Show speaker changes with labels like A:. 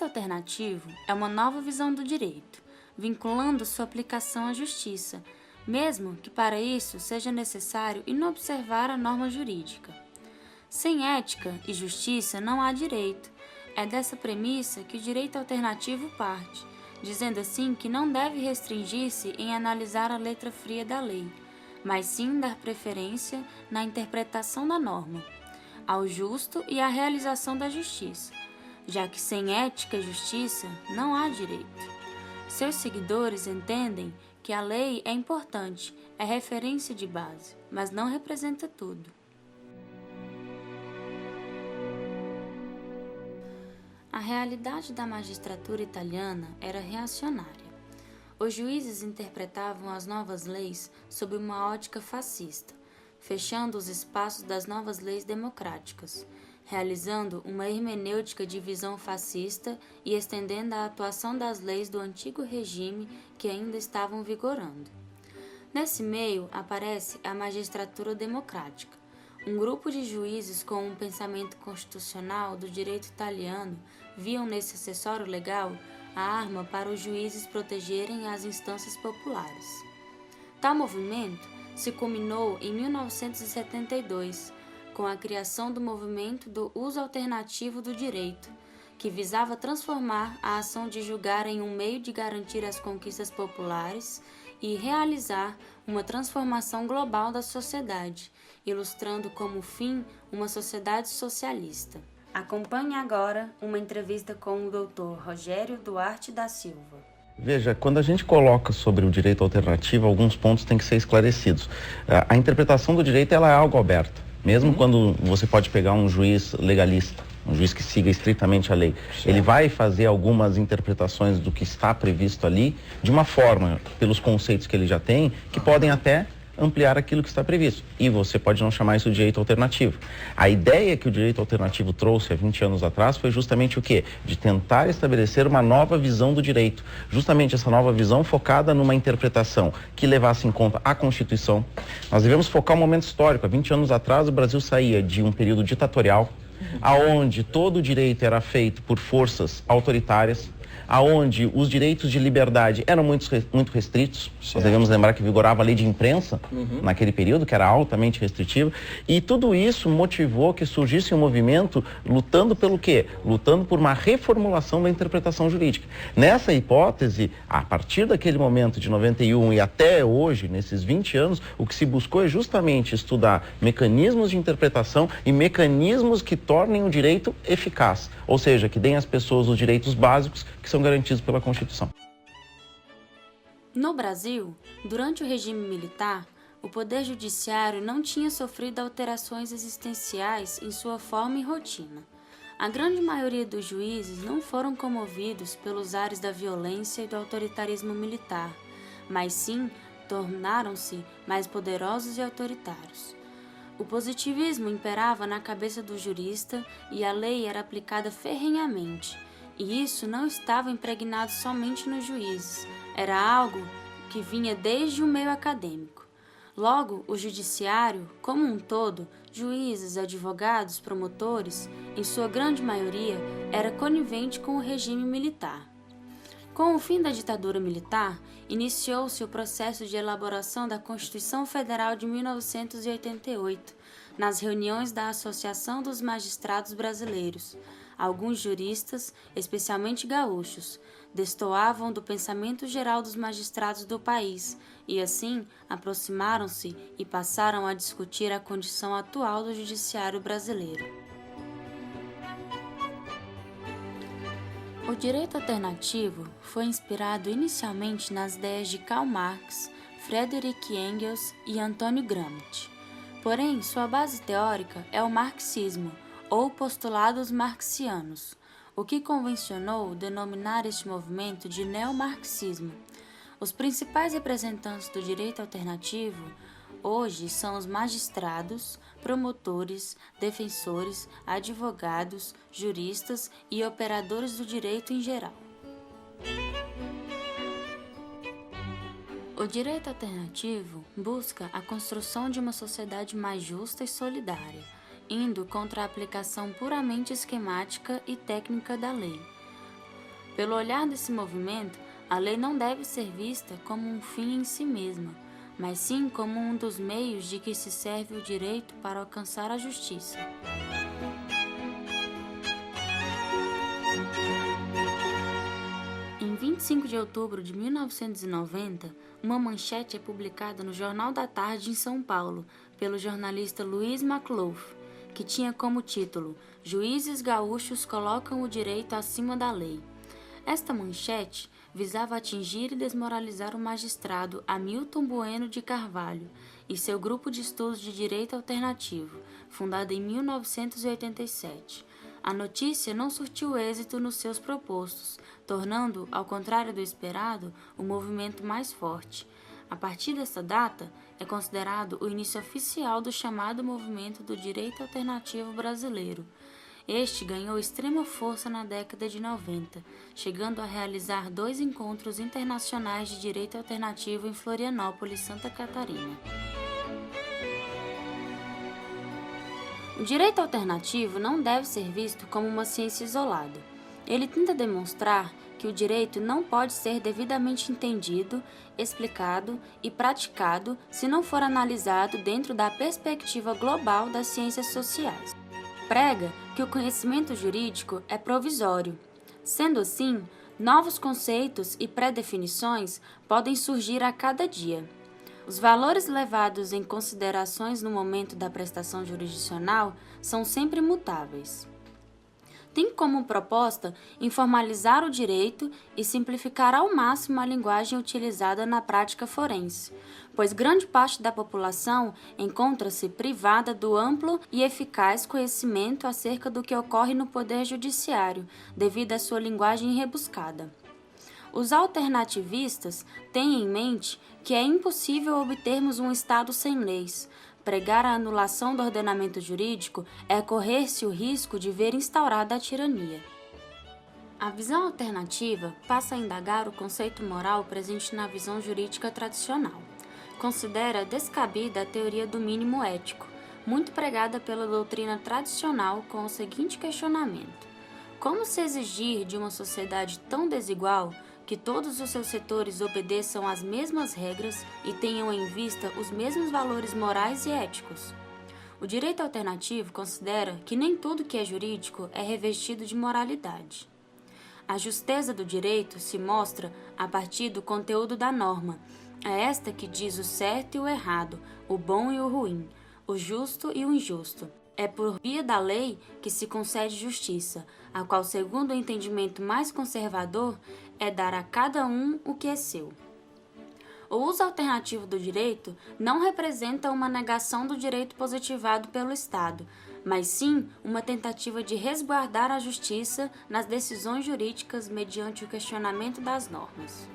A: direito alternativo é uma nova visão do direito, vinculando sua aplicação à justiça, mesmo que para isso seja necessário inobservar a norma jurídica. Sem ética e justiça não há direito. É dessa premissa que o direito alternativo parte, dizendo assim que não deve restringir-se em analisar a letra fria da lei, mas sim dar preferência na interpretação da norma, ao justo e à realização da justiça, já que sem ética e justiça não há direito. Seus seguidores entendem que a lei é importante, é referência de base, mas não representa tudo. A realidade da magistratura italiana era reacionária. Os juízes interpretavam as novas leis sob uma ótica fascista, fechando os espaços das novas leis democráticas, realizando uma hermenêutica de visão fascista e estendendo a atuação das leis do antigo regime que ainda estavam vigorando. Nesse meio aparece a magistratura democrática, um grupo de juízes com um pensamento constitucional do direito italiano viam nesse acessório legal a arma para os juízes protegerem as instâncias populares. Tal movimento se culminou em 1972, com a criação do movimento do uso alternativo do direito, que visava transformar a ação de julgar em um meio de garantir as conquistas populares e realizar uma transformação global da sociedade, ilustrando como fim uma sociedade socialista. Acompanhe agora uma entrevista com o Dr. Rogério Duarte da Silva.
B: Veja, quando a gente coloca sobre o direito alternativo, alguns pontos têm que ser esclarecidos. A interpretação do direito ela é algo aberto. Mesmo quando você pode pegar um juiz legalista, um juiz que siga estritamente a lei, ele vai fazer algumas interpretações do que está previsto ali, de uma forma, pelos conceitos que ele já tem, que podem até ampliar aquilo que está previsto. E você pode não chamar isso de direito alternativo. A ideia que o direito alternativo trouxe há 20 anos atrás foi justamente o quê? De tentar estabelecer uma nova visão do direito. Justamente essa nova visão focada numa interpretação que levasse em conta a Constituição. Nós devemos focar um momento histórico. Há 20 anos atrás o Brasil saía de um período ditatorial, aonde todo o direito era feito por forças autoritárias, aonde os direitos de liberdade eram muito restritos. Certo. Nós devemos lembrar que vigorava a lei de imprensa naquele período, que era altamente restritiva, e tudo isso motivou que surgisse um movimento lutando pelo quê? Lutando por uma reformulação da interpretação jurídica. Nessa hipótese, a partir daquele momento de 91 e até hoje, nesses 20 anos, o que se buscou é justamente estudar mecanismos de interpretação e mecanismos que tornem o direito eficaz, ou seja, que deem às pessoas os direitos básicos que são garantidos pela Constituição.
A: No Brasil, durante o regime militar, o Poder Judiciário não tinha sofrido alterações existenciais em sua forma e rotina. A grande maioria dos juízes não foram comovidos pelos ares da violência e do autoritarismo militar, mas sim tornaram-se mais poderosos e autoritários. O positivismo imperava na cabeça do jurista e a lei era aplicada ferrenhamente. E isso não estava impregnado somente nos juízes, era algo que vinha desde o meio acadêmico. Logo, o judiciário, como um todo, juízes, advogados, promotores, em sua grande maioria, era conivente com o regime militar. Com o fim da ditadura militar, iniciou-se o processo de elaboração da Constituição Federal de 1988, nas reuniões da Associação dos Magistrados Brasileiros. Alguns juristas, especialmente gaúchos, destoavam do pensamento geral dos magistrados do país e, assim, aproximaram-se e passaram a discutir a condição atual do judiciário brasileiro. O direito alternativo foi inspirado inicialmente nas ideias de Karl Marx, Friedrich Engels e Antônio Gramsci. Porém, sua base teórica é o marxismo, ou postulados marxianos, o que convencionou denominar este movimento de neomarxismo. Os principais representantes do direito alternativo hoje são os magistrados, promotores, defensores, advogados, juristas e operadores do direito em geral. O direito alternativo busca a construção de uma sociedade mais justa e solidária, indo contra a aplicação puramente esquemática e técnica da lei. Pelo olhar desse movimento, a lei não deve ser vista como um fim em si mesma, mas sim como um dos meios de que se serve o direito para alcançar a justiça. Em 25 de outubro de 1990, uma manchete é publicada no Jornal da Tarde em São Paulo, pelo jornalista Luiz Maclouf, que tinha como título "Juízes gaúchos colocam o direito acima da lei". Esta manchete visava atingir e desmoralizar o magistrado Hamilton Bueno de Carvalho e seu grupo de estudos de direito alternativo, fundado em 1987. A notícia não surtiu êxito nos seus propostos, tornando, ao contrário do esperado, o movimento mais forte. A partir desta data, é considerado o início oficial do chamado movimento do direito alternativo brasileiro. Este ganhou extrema força na década de 90, chegando a realizar 2 encontros internacionais de direito alternativo em Florianópolis, Santa Catarina. O direito alternativo não deve ser visto como uma ciência isolada. Ele tenta demonstrar que o direito não pode ser devidamente entendido, explicado e praticado se não for analisado dentro da perspectiva global das ciências sociais. Prega que o conhecimento jurídico é provisório. Sendo assim, novos conceitos e pré-definições podem surgir a cada dia. Os valores levados em considerações no momento da prestação jurisdicional são sempre mutáveis. Tem como proposta informalizar o direito e simplificar ao máximo a linguagem utilizada na prática forense, pois grande parte da população encontra-se privada do amplo e eficaz conhecimento acerca do que ocorre no Poder Judiciário, devido à sua linguagem rebuscada. Os alternativistas têm em mente que é impossível obtermos um Estado sem leis. Pregar a anulação do ordenamento jurídico é correr-se o risco de ver instaurada a tirania. A visão alternativa passa a indagar o conceito moral presente na visão jurídica tradicional. Considera descabida a teoria do mínimo ético, muito pregada pela doutrina tradicional, com o seguinte questionamento: como se exigir de uma sociedade tão desigual que todos os seus setores obedeçam às mesmas regras e tenham em vista os mesmos valores morais e éticos? O direito alternativo considera que nem tudo que é jurídico é revestido de moralidade. A justeza do direito se mostra a partir do conteúdo da norma. É esta que diz o certo e o errado, o bom e o ruim, o justo e o injusto. É por via da lei que se concede justiça, a qual, segundo o entendimento mais conservador, é dar a cada um o que é seu. O uso alternativo do direito não representa uma negação do direito positivado pelo Estado, mas sim uma tentativa de resguardar a justiça nas decisões jurídicas mediante o questionamento das normas.